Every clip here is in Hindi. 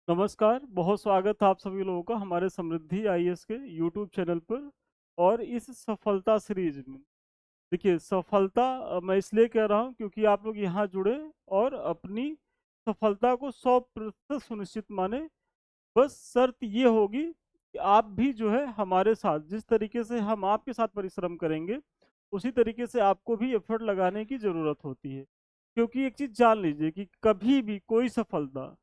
नमस्कार, बहुत स्वागत है आप सभी लोगों का हमारे समृद्धि आईएएस के यूट्यूब चैनल पर। और इस सफलता सीरीज में देखिए सफलता मैं इसलिए कह रहा हूँ क्योंकि आप लोग यहाँ जुड़े और अपनी सफलता को 100% सुनिश्चित माने। बस शर्त ये होगी कि आप भी जो है हमारे साथ जिस तरीके से हम आपके साथ परिश्रम करेंगे उसी तरीके से आपको भी एफर्ट लगाने की ज़रूरत होती है। क्योंकि एक चीज़ जान लीजिए कि कभी भी कोई सफलता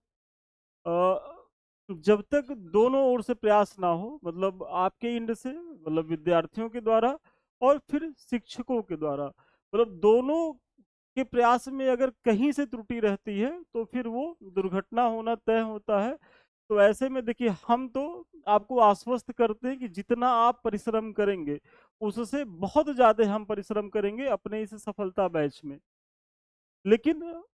जब तक दोनों ओर से प्रयास ना हो, मतलब आपके एंड से, मतलब विद्यार्थियों के द्वारा और फिर शिक्षकों के द्वारा, मतलब दोनों के प्रयास में अगर कहीं से त्रुटि रहती है तो फिर वो दुर्घटना होना तय होता है। तो ऐसे में देखिए हम तो आपको आश्वस्त करते हैं कि जितना आप परिश्रम करेंगे उससे बहुत ज्यादा हम परिश्रम करेंगे अपने इस सफलता बैच में। लेकिन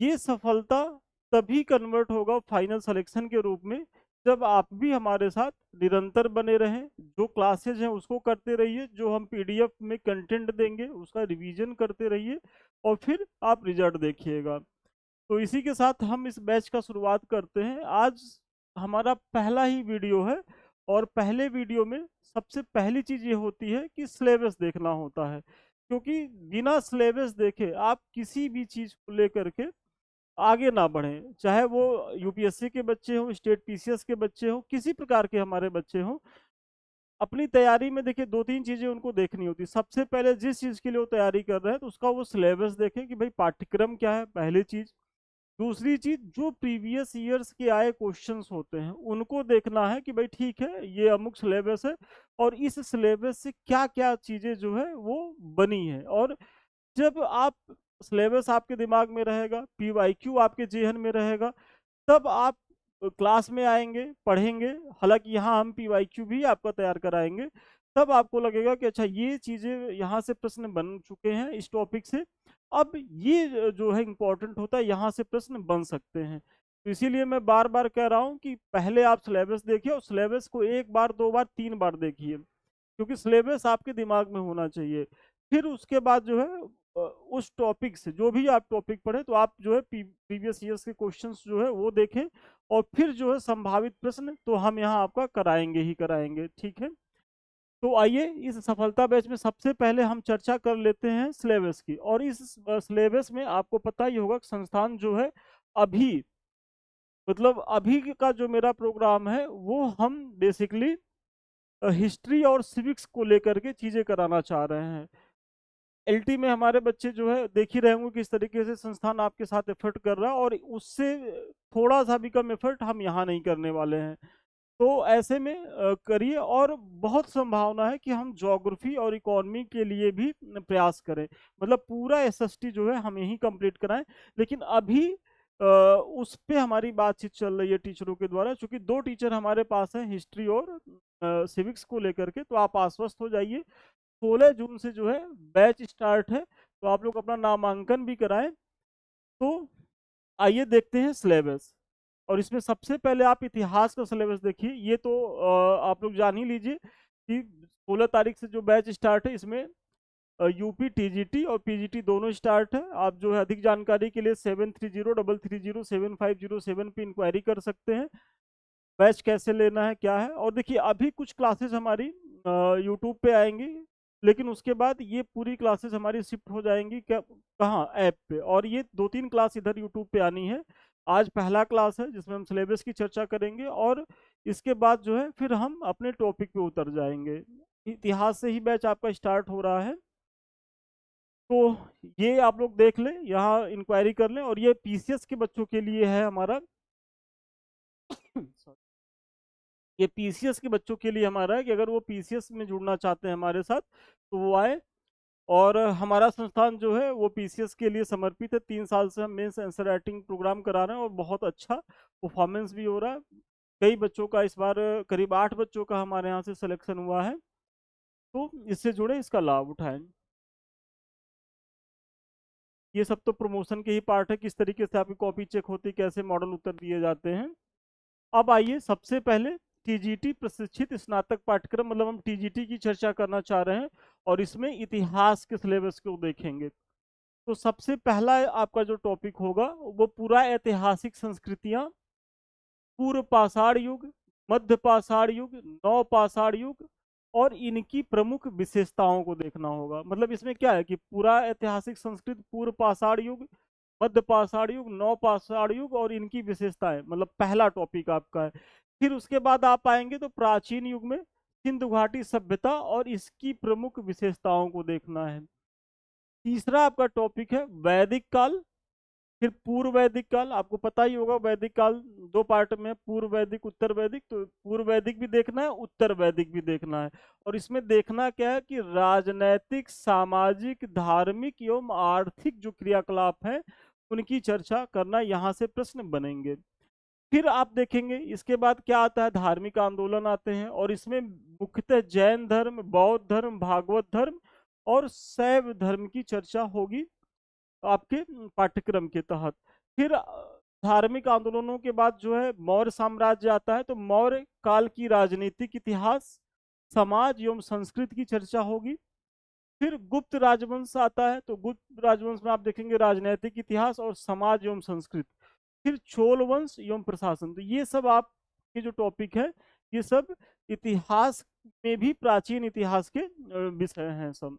ये सफलता तभी कन्वर्ट होगा फाइनल सिलेक्शन के रूप में जब आप भी हमारे साथ निरंतर बने रहें। जो क्लासेज हैं उसको करते रहिए, जो हम पीडीएफ में कंटेंट देंगे उसका रिवीजन करते रहिए और फिर आप रिजल्ट देखिएगा। तो इसी के साथ हम इस बैच का शुरुआत करते हैं। आज हमारा पहला ही वीडियो है और पहले वीडियो में सबसे पहली चीज़ ये होती है कि सिलेबस देखना होता है। क्योंकि बिना सिलेबस देखे आप किसी भी चीज़ को लेकर के आगे ना बढ़ें, चाहे वो यूपीएससी के बच्चे हों, स्टेट पीसीएस के बच्चे हों, किसी प्रकार के हमारे बच्चे हों। अपनी तैयारी में देखिए दो तीन चीज़ें उनको देखनी होती है। सबसे पहले जिस चीज़ के लिए वो तैयारी कर रहे हैं तो उसका वो सिलेबस देखें कि भाई पाठ्यक्रम क्या है, पहली चीज़। दूसरी चीज, जो प्रीवियस ईयर्स के आए क्वेश्चंस होते हैं उनको देखना है कि भाई ठीक है ये अमुक सिलेबस है और इस सिलेबस से क्या क्या चीजें जो है वो बनी है। और जब आप सिलेबस आपके दिमाग में रहेगा, पीवाईक्यू आपके जेहन में रहेगा, तब आप क्लास में आएंगे पढ़ेंगे। हालांकि यहाँ हम पीवाईक्यू भी आपका तैयार कराएंगे। तब आपको लगेगा कि अच्छा ये चीज़ें यहाँ से प्रश्न बन चुके हैं इस टॉपिक से, अब ये जो है इम्पोर्टेंट होता है, यहाँ से प्रश्न बन सकते हैं। तो इसीलिए मैं बार बार कह रहा हूँ कि पहले आप सिलेबस देखिए और सिलेबस को एक बार दो बार तीन बार देखिए, क्योंकि सिलेबस आपके दिमाग में होना चाहिए। फिर उसके बाद जो है उस टॉपिक से जो भी आप टॉपिक पढ़े तो आप जो है प्रीवियस ईयर्स के क्वेश्चंस जो है वो देखें और फिर जो है संभावित प्रश्न तो हम यहाँ आपका कराएंगे ही कराएंगे, ठीक है। तो आइए इस सफलता बैच में सबसे पहले हम चर्चा कर लेते हैं सिलेबस की। और इस सिलेबस में आपको पता ही होगा कि संस्थान जो है अभी, मतलब अभी का जो मेरा प्रोग्राम है वो हम बेसिकली हिस्ट्री और सिविक्स को लेकर के चीज़ें कराना चाह रहे हैं। एलटी में हमारे बच्चे जो है देख ही रहे होंगे किस तरीके से संस्थान आपके साथ एफर्ट कर रहा है और उससे थोड़ा सा भी कम एफर्ट हम यहाँ नहीं करने वाले हैं। तो ऐसे में करिए। और बहुत संभावना है कि हम ज्योग्राफी और इकोनॉमी के लिए भी प्रयास करें, मतलब पूरा एसएसटी जो है हम यहीं कंप्लीट कराएं। लेकिन अभी उस पे हमारी बातचीत चल रही है टीचरों के द्वारा, क्योंकि दो टीचर हमारे पास हैं हिस्ट्री और सिविक्स को लेकर के। तो आप आश्वस्त हो जाइए, 16 जून से जो है बैच स्टार्ट है, तो आप लोग अपना नामांकन भी कराएं। तो आइए देखते हैं सिलेबस। और इसमें सबसे पहले आप इतिहास का सिलेबस देखिए। ये तो आप लोग जान ही लीजिए कि 16 तारीख से जो बैच स्टार्ट है इसमें यूपी टीजीटी और पीजीटी दोनों स्टार्ट है। आप जो है अधिक जानकारी के लिए 7303075077 पे इंक्वायरी कर सकते हैं बैच कैसे लेना है क्या है। और देखिए अभी कुछ क्लासेस हमारी यूट्यूब पे आएंगी, लेकिन उसके बाद ये पूरी क्लासेस हमारी शिफ्ट हो जाएंगी क्या, कहाँ, ऐप पे। और ये दो तीन क्लास इधर यूट्यूब पे आनी है। आज पहला क्लास है जिसमें हम सिलेबस की चर्चा करेंगे और इसके बाद जो है फिर हम अपने टॉपिक पे उतर जाएंगे। इतिहास से ही बैच आपका स्टार्ट हो रहा है। तो ये आप लोग देख लें, यहाँ इंक्वायरी कर लें। और ये पीसीएस के बच्चों के लिए है हमारा ये पीसीएस के बच्चों के लिए हमारा है कि अगर वो पीसीएस में जुड़ना चाहते हैं हमारे साथ तो वो आए। और हमारा संस्थान जो है वो पीसीएस के लिए समर्पित है। 3 साल से हम मेंस आंसर राइटिंग प्रोग्राम करा रहे हैं और बहुत अच्छा परफॉर्मेंस भी हो रहा है। कई बच्चों का इस बार करीब 8 बच्चों का हमारे यहाँ से सिलेक्शन हुआ है। तो इससे जुड़े इसका लाभ उठाएं। ये सब तो प्रमोशन के ही पार्ट है, किस तरीके से आपकी कॉपी चेक होती है, कैसे मॉडल उत्तर दिए जाते हैं। अब आइए सबसे पहले टीजीटी प्रशिक्षित स्नातक पाठ्यक्रम, मतलब हम टीजीटी की चर्चा करना चाह रहे हैं और इसमें इतिहास के सिलेबस को देखेंगे। तो सबसे पहला आपका जो टॉपिक होगा वो पूरा ऐतिहासिक संस्कृतियां पूर्व पाषाण युग, मध्य पाषाण युग, नव पाषाण युग, और इनकी प्रमुख विशेषताओं को देखना होगा। मतलब इसमें क्या है कि पूरा ऐतिहासिक संस्कृत, पूर्व पाषाण युग, मध्य पाषाण युग, नव पाषाण युग और इनकी विशेषताएं, मतलब पहला टॉपिक आपका है। फिर उसके बाद आप आएंगे तो प्राचीन युग में सिंधु घाटी सभ्यता और इसकी प्रमुख विशेषताओं को देखना है। तीसरा आपका टॉपिक है वैदिक काल। फिर पूर्व वैदिक काल, आपको पता ही होगा वैदिक काल दो पार्ट में है, पूर्व वैदिक, उत्तर वैदिक। तो पूर्व वैदिक भी देखना है, उत्तर वैदिक भी देखना है। और इसमें देखना क्या है कि राजनैतिक, सामाजिक, धार्मिक एवं आर्थिक जो क्रियाकलाप हैं उनकी चर्चा करना, यहाँ से प्रश्न बनेंगे। फिर आप देखेंगे इसके बाद क्या आता है, धार्मिक आंदोलन आते हैं, और इसमें मुख्यतः जैन धर्म, बौद्ध धर्म, भागवत धर्म और शैव धर्म की चर्चा होगी आपके पाठ्यक्रम के तहत। फिर धार्मिक आंदोलनों के बाद जो है मौर्य साम्राज्य आता है, तो मौर्य काल की राजनीतिक इतिहास, समाज एवं संस्कृति की चर्चा होगी। फिर गुप्त राजवंश आता है, तो गुप्त राजवंश में आप देखेंगे राजनीतिक इतिहास और समाज एवं संस्कृति। फिर चोल वंश एवं प्रशासन। तो ये सब आपके जो टॉपिक है, ये सब इतिहास में भी प्राचीन इतिहास के विषय हैं सब।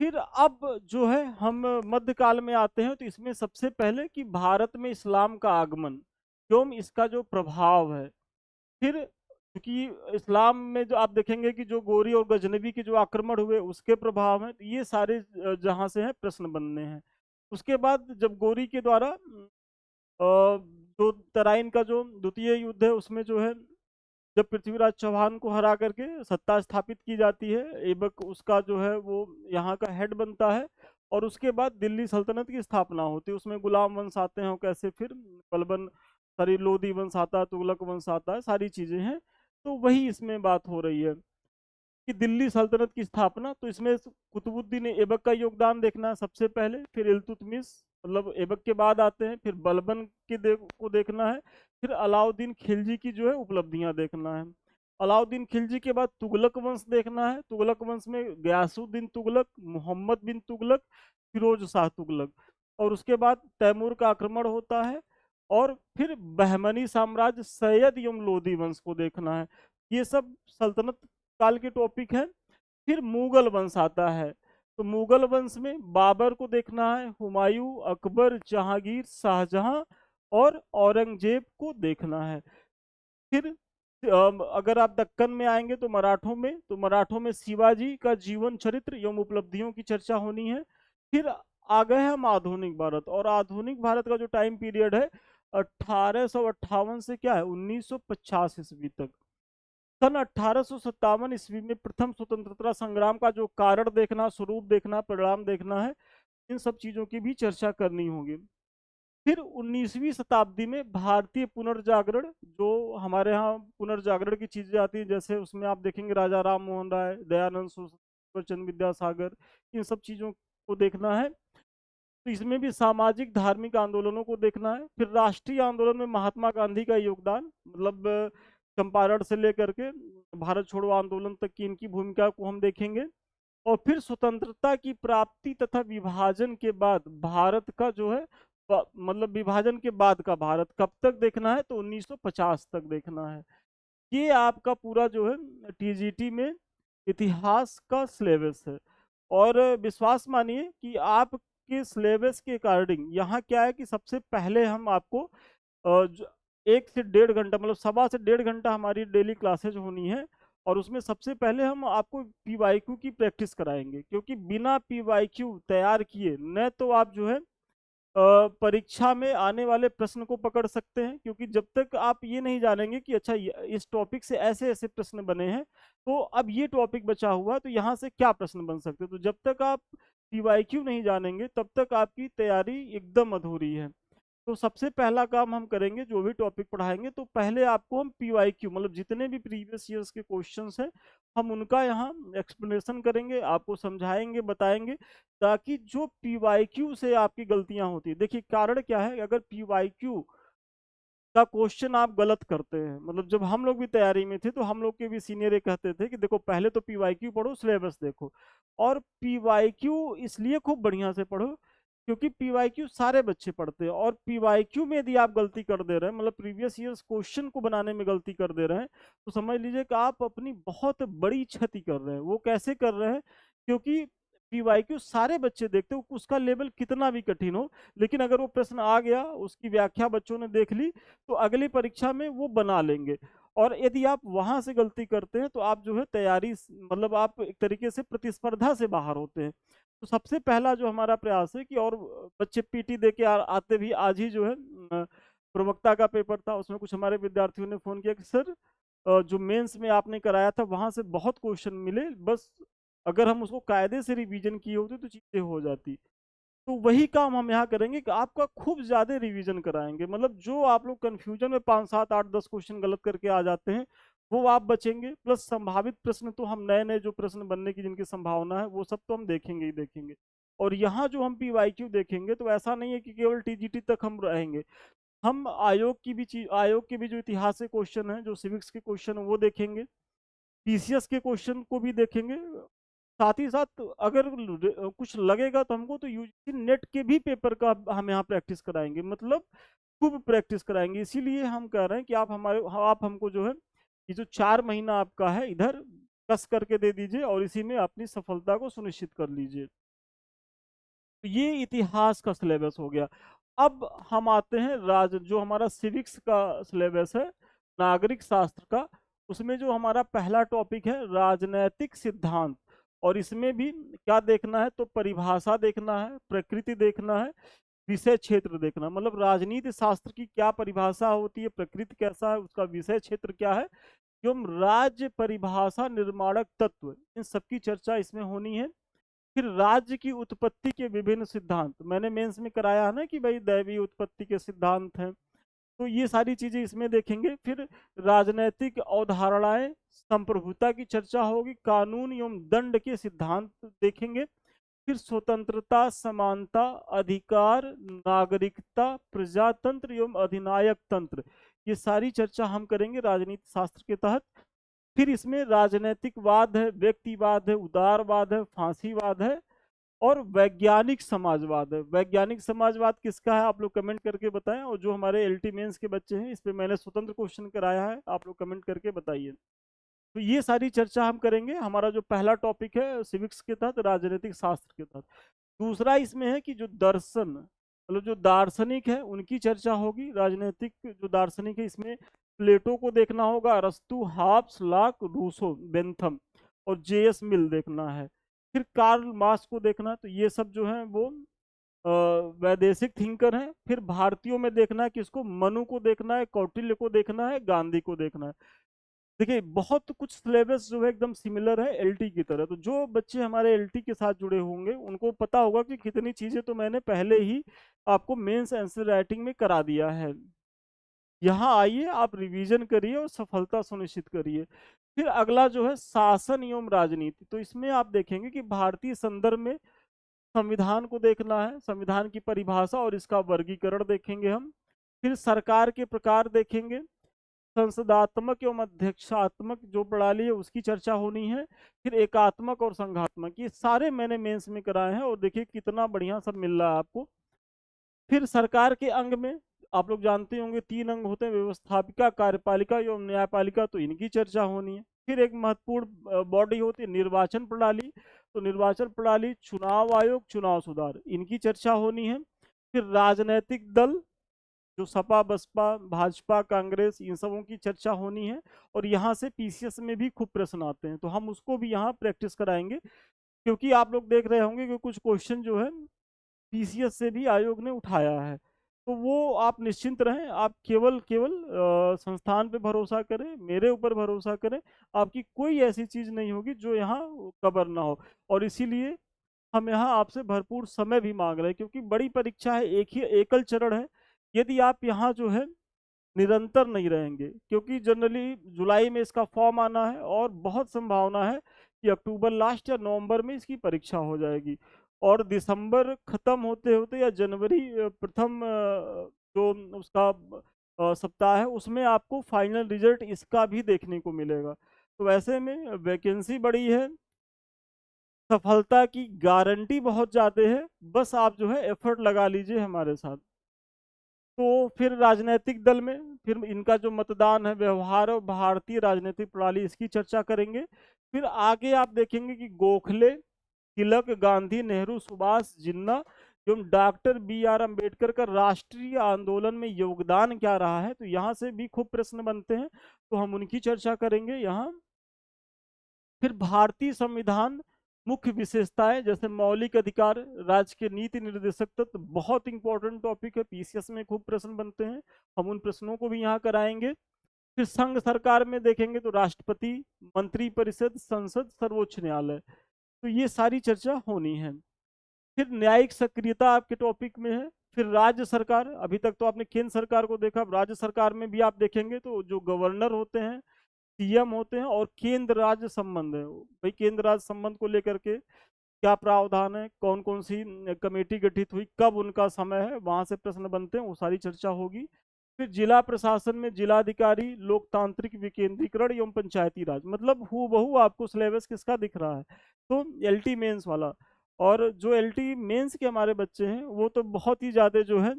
फिर अब जो है हम मध्यकाल में आते हैं, तो इसमें सबसे पहले कि भारत में इस्लाम का आगमन एवं इसका जो प्रभाव है। फिर क्योंकि इस्लाम में जो आप देखेंगे कि जो गोरी और गजनबी के जो आक्रमण हुए उसके प्रभाव हैं, तो ये सारे जहाँ से हैं प्रश्न बनने हैं। उसके बाद जब गोरी के द्वारा जो तराइन का जो द्वितीय युद्ध है उसमें जो है, जब पृथ्वीराज चौहान को हरा करके सत्ता स्थापित की जाती है, ऐबक उसका जो है वो यहाँ का हेड बनता है। और उसके बाद दिल्ली सल्तनत की स्थापना होती है, उसमें गुलाम वंश आते हैं कैसे, फिर बलबन, सॉरी, लोधी वंश आता है, तुगलक वंश आता है, सारी चीजें हैं। तो वही इसमें बात हो रही है कि दिल्ली सल्तनत की स्थापना। तो इसमें कुतुबुद्दीन ऐबक का योगदान देखना है सबसे पहले, फिर इल्तुतमिश, मतलब ऐबक के बाद आते हैं, फिर बलबन को देखना है, फिर अलाउद्दीन खिलजी की जो है उपलब्धियां देखना है। अलाउद्दीन खिलजी के बाद तुगलक वंश देखना है। तुगलक वंश में गयासुद्दीन तुगलक, मोहम्मद बिन तुगलक, फिरोज शाह तुगलक। और उसके बाद तैमूर का आक्रमण होता है। और फिर बहमनी साम्राज्य, सैयद एवं लोधी वंश को देखना है। ये सब सल्तनत काल के टॉपिक है। फिर मुगल वंश आता है, तो मुगल वंश में बाबर को देखना है, हुमायूं, अकबर, जहांगीर, शाहजहां और औरंगजेब को देखना है। फिर अगर आप दक्कन में आएंगे तो मराठों में शिवाजी का जीवन चरित्र एवं उपलब्धियों की चर्चा होनी है। फिर आ गए हम आधुनिक भारत, और आधुनिक भारत का जो टाइम पीरियड है 1858 से क्या है 1950 ईस्वी तक। सन 1857 ईस्वी में प्रथम स्वतंत्रता संग्राम का जो कारण देखना, स्वरूप देखना, परिणाम देखना है, इन सब चीजों की भी चर्चा करनी होगी। फिर 19वीं शताब्दी में भारतीय पुनर्जागरण, जो हमारे यहाँ पुनर्जागरण की चीजें आती हैं, जैसे उसमें आप देखेंगे राजा राम मोहन राय, दयानंद सरस्वती, चंद्र विद्यासागर, इन सब चीजों को देखना है। तो इसमें भी सामाजिक धार्मिक आंदोलनों को देखना है। फिर राष्ट्रीय आंदोलन में महात्मा गांधी का योगदान, मतलब चंपारण से लेकर के भारत छोड़ो आंदोलन तक की इनकी भूमिका को हम देखेंगे। और फिर स्वतंत्रता की प्राप्ति तथा विभाजन के बाद भारत का जो है, मतलब विभाजन के बाद का भारत कब तक देखना है, तो 1950 तक देखना है। ये आपका पूरा जो है टीजीटी में इतिहास का सिलेबस है। और विश्वास मानिए कि आपके सिलेबस के अकॉर्डिंग यहाँ क्या है कि सबसे पहले हम आपको 1 से 1.5 घंटा, मतलब 1.25 से 1.5 घंटा हमारी डेली क्लासेज होनी है। और उसमें सबसे पहले हम आपको पीवाईक्यू की प्रैक्टिस कराएंगे, क्योंकि बिना पीवाईक्यू तैयार किए न तो आप जो है परीक्षा में आने वाले प्रश्न को पकड़ सकते हैं। क्योंकि जब तक आप ये नहीं जानेंगे कि अच्छा इस टॉपिक से ऐसे ऐसे प्रश्न बने हैं, तो अब ये टॉपिक बचा हुआ है तो यहाँ से क्या प्रश्न बन सकते हैं, तो जब तक आप पीवाईक्यू नहीं जानेंगे तब तक आपकी तैयारी एकदम अधूरी है। तो सबसे पहला काम हम करेंगे, जो भी टॉपिक पढ़ाएंगे तो पहले आपको हम पीवाईक्यू, मतलब जितने भी प्रीवियस ईयर्स के क्वेश्चंस हैं हम उनका यहाँ एक्सप्लेनेशन करेंगे, आपको समझाएंगे, बताएंगे, ताकि जो पीवाईक्यू से आपकी गलतियां होती है। देखिए कारण क्या है, अगर पीवाईक्यू का क्वेश्चन आप गलत करते हैं, मतलब जब हम लोग भी तैयारी में थे तो हम लोग के भी सीनियर ये कहते थे कि देखो पहले तो पीवाईक्यू पढ़ो, सिलेबस देखो। और पीवाईक्यू इसलिए खूब बढ़िया से पढ़ो क्योंकि पीवाईक्यू सारे बच्चे पढ़ते हैं, और पीवाईक्यू में यदि आप गलती कर दे रहे हैं, मतलब प्रीवियस ईयर्स क्वेश्चन को बनाने में गलती कर दे रहे हैं, तो समझ लीजिए कि आप अपनी बहुत बड़ी क्षति कर रहे हैं। वो कैसे कर रहे हैं? क्योंकि पीवाईक्यू सारे बच्चे देखते हो, उसका लेवल कितना भी कठिन हो, लेकिन अगर वो प्रश्न आ गया, उसकी व्याख्या बच्चों ने देख ली, तो अगली परीक्षा में वो बना लेंगे। और यदि आप वहां से गलती करते हैं, तो आप जो है तैयारी, मतलब आप एक तरीके से प्रतिस्पर्धा से बाहर होते हैं। तो सबसे पहला जो हमारा प्रयास है कि, और बच्चे पीटी दे के आते भी, आज ही जो है प्रवक्ता का पेपर था, उसमें कुछ हमारे विद्यार्थियों ने फोन किया कि सर जो मेंस में आपने कराया था वहां से बहुत क्वेश्चन मिले, बस अगर हम उसको कायदे से रिवीजन किए होते तो चीजें हो जाती। तो वही काम हम यहाँ करेंगे कि आपका खूब ज्यादा रिवीजन कराएंगे, मतलब जो आप लोग कंफ्यूजन में 5 7 8 10 क्वेश्चन गलत करके आ जाते हैं, वो आप बचेंगे। प्लस संभावित प्रश्न तो हम नए नए जो प्रश्न बनने की जिनकी संभावना है, वो सब तो हम देखेंगे ही देखेंगे। और यहाँ जो हम पीवाईक्यू देखेंगे, तो ऐसा नहीं है कि केवल टीजीटी तक हम रहेंगे, हम आयोग की भी चीज, आयोग के भी जो इतिहास के क्वेश्चन है, जो सिविक्स के क्वेश्चन है, वो देखेंगे, पीसीएस के क्वेश्चन को भी देखेंगे। साथ ही साथ अगर कुछ लगेगा तो हमको, तो यूजीसी नेट के भी पेपर का हम यहाँ प्रैक्टिस कराएंगे, मतलब खूब प्रैक्टिस कराएंगे। इसीलिए हम कह रहे हैं कि आप हमको जो है, ये जो 4 महीना आपका है, इधर कस करके दे दीजिए, और इसी में अपनी सफलता को सुनिश्चित कर लीजिए। तो ये इतिहास का सिलेबस हो गया। अब हम आते हैं जो हमारा सिविक्स का सिलेबस है, नागरिक शास्त्र का, उसमें जो हमारा पहला टॉपिक है राजनैतिक सिद्धांत। और इसमें भी क्या देखना है? तो परिभाषा देखना है, प्रकृति देखना है, विषय क्षेत्र देखना, मतलब राजनीति शास्त्र की क्या परिभाषा होती है, प्रकृति कैसा है, उसका विषय क्षेत्र क्या है, एवं राज्य परिभाषा निर्माणक तत्व, इन सबकी चर्चा इसमें होनी है। फिर राज्य की उत्पत्ति के विभिन्न सिद्धांत, मैंने मेंस में कराया है ना कि भाई दैवीय उत्पत्ति के सिद्धांत हैं, तो ये सारी चीजें इसमें देखेंगे। फिर राजनैतिक अवधारणाएं, संप्रभुता की चर्चा होगी, कानून एवं दंड के सिद्धांत देखेंगे। फिर स्वतंत्रता, समानता, अधिकार, नागरिकता, प्रजातंत्र एवं अधिनायक तंत्र, ये सारी चर्चा हम करेंगे राजनीति शास्त्र के तहत। फिर इसमें राजनैतिकवाद है, व्यक्तिवाद है, उदारवाद है, फांसीवाद है, और वैज्ञानिक समाजवाद है। वैज्ञानिक समाजवाद किसका है, आप लोग कमेंट करके बताएं। और जो हमारे एलटी मेंस के बच्चे हैं, इस पे मैंने स्वतंत्र क्वेश्चन कराया है, आप लोग कमेंट करके बताइए। तो ये सारी चर्चा हम करेंगे, हमारा जो पहला टॉपिक है सिविक्स के तहत, राजनीतिक शास्त्र के तहत। दूसरा इसमें है कि जो दर्शन, मतलब जो दार्शनिक है, उनकी चर्चा होगी। राजनीतिक जो दार्शनिक है, इसमें प्लेटो को देखना होगा, अरस्तु, हाब्स, लॉक, रूसो, बेंथम, और जेएस मिल देखना है। फिर कार्ल मार्क्स को देखना है। तो ये सब जो है वो वैदेशिक थिंकर हैं। फिर भारतीयों में देखना है किसको, मनु को देखना है, कौटिल्य को देखना है, गांधी को देखना है। देखिए बहुत कुछ सिलेबस जो है एकदम सिमिलर है एलटी की तरह। तो जो बच्चे हमारे एलटी के साथ जुड़े होंगे, उनको पता होगा कि कितनी चीजें तो मैंने पहले ही आपको मेंस आंसर राइटिंग में करा दिया है। यहाँ आइए, आप रिवीजन करिए और सफलता सुनिश्चित करिए। फिर अगला जो है शासन एवं राजनीति। तो इसमें आप देखेंगे कि भारतीय संदर्भ में संविधान को देखना है, संविधान की परिभाषा और इसका वर्गीकरण देखेंगे हम। फिर सरकार के प्रकार देखेंगे, संसदात्मक एवं अध्यक्षात्मक जो प्रणाली है उसकी चर्चा होनी है। फिर एकात्मक और संघात्मक, ये सारे मैंने मेंस में कराए हैं, और देखिए कितना बढ़िया सब मिल रहा है आपको। फिर सरकार के अंग में आप लोग जानते होंगे 3 अंग होते हैं, व्यवस्थापिका, कार्यपालिका एवं न्यायपालिका, तो इनकी चर्चा होनी है। फिर एक महत्वपूर्ण बॉडी होती है निर्वाचन प्रणाली। तो निर्वाचन प्रणाली, चुनाव आयोग, चुनाव सुधार, इनकी चर्चा होनी है। फिर राजनीतिक दल, जो सपा, बसपा, भाजपा, कांग्रेस, इन सबों की चर्चा होनी है। और यहाँ से पीसीएस में भी खूब प्रश्न आते हैं, तो हम उसको भी यहाँ प्रैक्टिस कराएंगे। क्योंकि आप लोग देख रहे होंगे कि कुछ क्वेश्चन जो है पीसीएस से भी आयोग ने उठाया है। तो वो आप निश्चिंत रहें, आप केवल केवल संस्थान पे भरोसा करें, मेरे ऊपर भरोसा करें, आपकी कोई ऐसी चीज नहीं होगी जो यहाँ कवर ना हो। और इसीलिए हम यहाँ आपसे भरपूर समय भी मांग रहे हैं, क्योंकि बड़ी परीक्षा है, एक ही एकल चरण है। यदि आप यहाँ जो है निरंतर नहीं रहेंगे, क्योंकि जनरली जुलाई में इसका फॉर्म आना है, और बहुत संभावना है कि अक्टूबर लास्ट या नवंबर में इसकी परीक्षा हो जाएगी, और दिसंबर खत्म होते होते या जनवरी प्रथम जो उसका सप्ताह है, उसमें आपको फाइनल रिजल्ट इसका भी देखने को मिलेगा। तो ऐसे में वैकेंसी बड़ी है, सफलता की गारंटी बहुत ज़्यादा है, बस आप जो है एफर्ट लगा लीजिए हमारे साथ। तो फिर राजनीतिक दल में फिर इनका जो मतदान है, व्यवहार और भारतीय राजनीतिक प्रणाली, इसकी चर्चा करेंगे। फिर आगे आप देखेंगे कि गोखले, तिलक, गांधी, नेहरू, सुभाष, जिन्ना एवं डॉक्टर बी आर अम्बेडकर का राष्ट्रीय आंदोलन में योगदान क्या रहा है, तो यहाँ से भी खूब प्रश्न बनते हैं, तो हम उनकी चर्चा करेंगे यहाँ। फिर भारतीय संविधान मुख्य विशेषताएं, जैसे मौलिक अधिकार, राज्य के नीति निर्देशक तत्व, बहुत इंपॉर्टेंट टॉपिक है, पीसीएस में खूब प्रश्न बनते हैं, हम उन प्रश्नों को भी यहाँ कराएंगे। फिर संघ सरकार में देखेंगे तो राष्ट्रपति, मंत्रिपरिषद, संसद, सर्वोच्च न्यायालय, तो ये सारी चर्चा होनी है। फिर न्यायिक सक्रियता आपके टॉपिक में है। फिर राज्य सरकार, अभी तक तो आपने केंद्र सरकार को देखा, राज्य सरकार में भी आप देखेंगे तो जो गवर्नर होते हैं, सीएम होते हैं, और केंद्र राज्य संबंध है, भाई केंद्र राज्य संबंध को लेकर के क्या प्रावधान है, कौन कौन सी कमेटी गठित हुई, कब उनका समय है, वहां से प्रश्न बनते हैं, वो सारी चर्चा होगी। फिर जिला प्रशासन में जिलाधिकारी, लोकतांत्रिक विकेंद्रीकरण एवं पंचायती राज, मतलब हूबहू आपको सिलेबस किसका दिख रहा है, तो एलटी मेंस वाला। और जो एलटी मेंस के हमारे बच्चे हैं वो तो बहुत ही ज़्यादा जो है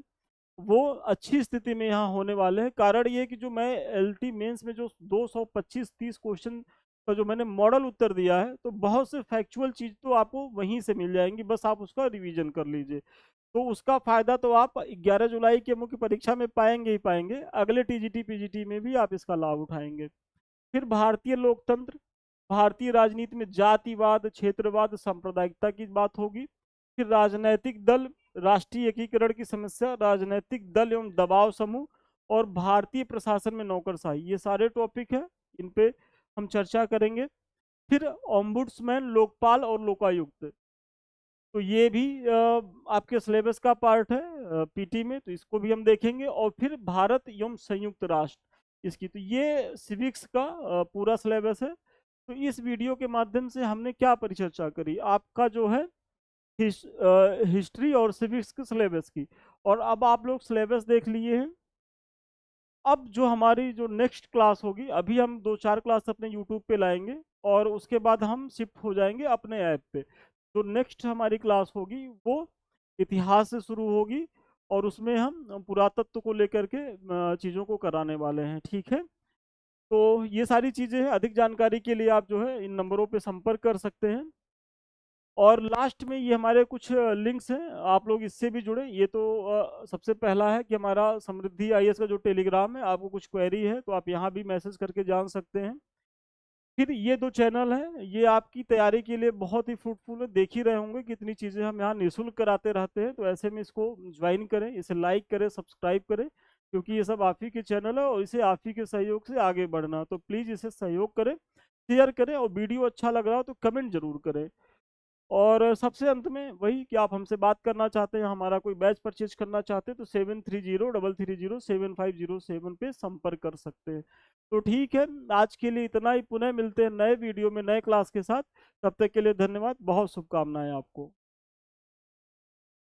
वो अच्छी स्थिति में यहाँ होने वाले हैं। कारण ये कि जो मैं एलटी मेंस में जो 225-30 क्वेश्चन का जो मैंने मॉडल उत्तर दिया है, तो बहुत से फैक्चुअल चीज़ तो आपको वहीं से मिल जाएंगी, बस आप उसका रिवीजन कर लीजिए। तो उसका फायदा तो आप 11 जुलाई के मुख्य परीक्षा में पाएंगे ही पाएंगे, अगले टीजीटी पीजीटी में भी आप इसका लाभ उठाएंगे। फिर भारतीय लोकतंत्र, भारतीय राजनीति में जातिवाद, क्षेत्रवाद, सांप्रदायिकता की बात होगी। फिर राजनैतिक दल, राष्ट्रीय एकीकरण की समस्या, राजनैतिक दल एवं दबाव समूह, और भारतीय प्रशासन में नौकरशाही, ये सारे टॉपिक है, इन पे हम चर्चा करेंगे। फिर ओम्बुड्समैन, लोकपाल और लोकायुक्त, तो ये भी आपके सिलेबस का पार्ट है पीटी में, तो इसको भी हम देखेंगे। और फिर भारत एवं संयुक्त राष्ट्र, इसकी तो ये सिविक्स का पूरा सिलेबस है। तो इस वीडियो के माध्यम से हमने क्या परिचर्चा करी, आपका जो है हिस्ट्री और सिविक्स के सिलेबस की। और अब आप लोग सिलेबस देख लिए हैं, अब जो हमारी जो नेक्स्ट क्लास होगी, अभी हम 2-4 क्लास अपने यूट्यूब पे लाएंगे और उसके बाद हम शिफ्ट हो जाएंगे अपने ऐप पे। तो नेक्स्ट हमारी क्लास होगी वो इतिहास से शुरू होगी, और उसमें हम पुरातत्व को लेकर के चीज़ों को कराने वाले हैं, ठीक है। तो ये सारी चीज़ें हैं, अधिक जानकारी के लिए आप जो है इन नंबरों पे संपर्क कर सकते हैं। और लास्ट में ये हमारे कुछ लिंक्स हैं, आप लोग इससे भी जुड़े। ये तो सबसे पहला है कि हमारा समृद्धि आईएएस का जो टेलीग्राम है, आपको कुछ क्वेरी है तो आप यहाँ भी मैसेज करके जान सकते हैं। फिर ये 2 चैनल हैं, ये आपकी तैयारी के लिए बहुत ही फ्रूटफुल है, देख ही रहे होंगे कितनी चीज़ें हम यहाँ निःशुल्क कराते रहते हैं। तो ऐसे में इसको ज्वाइन करें, इसे लाइक करें, सब्सक्राइब करें, क्योंकि ये सब आप ही के चैनल है और इसे आप ही के सहयोग से आगे बढ़ना। तो प्लीज़ इसे सहयोग करें, शेयर करें, और वीडियो अच्छा लग रहा हो तो कमेंट जरूर करें। और सबसे अंत में वही कि आप हमसे बात करना चाहते हैं, हमारा कोई बैच परचेज करना चाहते हैं, तो 7303307507 पे संपर्क कर सकते हैं। तो ठीक है, आज के लिए इतना ही, पुनः मिलते हैं नए वीडियो में नए क्लास के साथ। तब तक के लिए धन्यवाद, बहुत शुभकामनाएं आपको।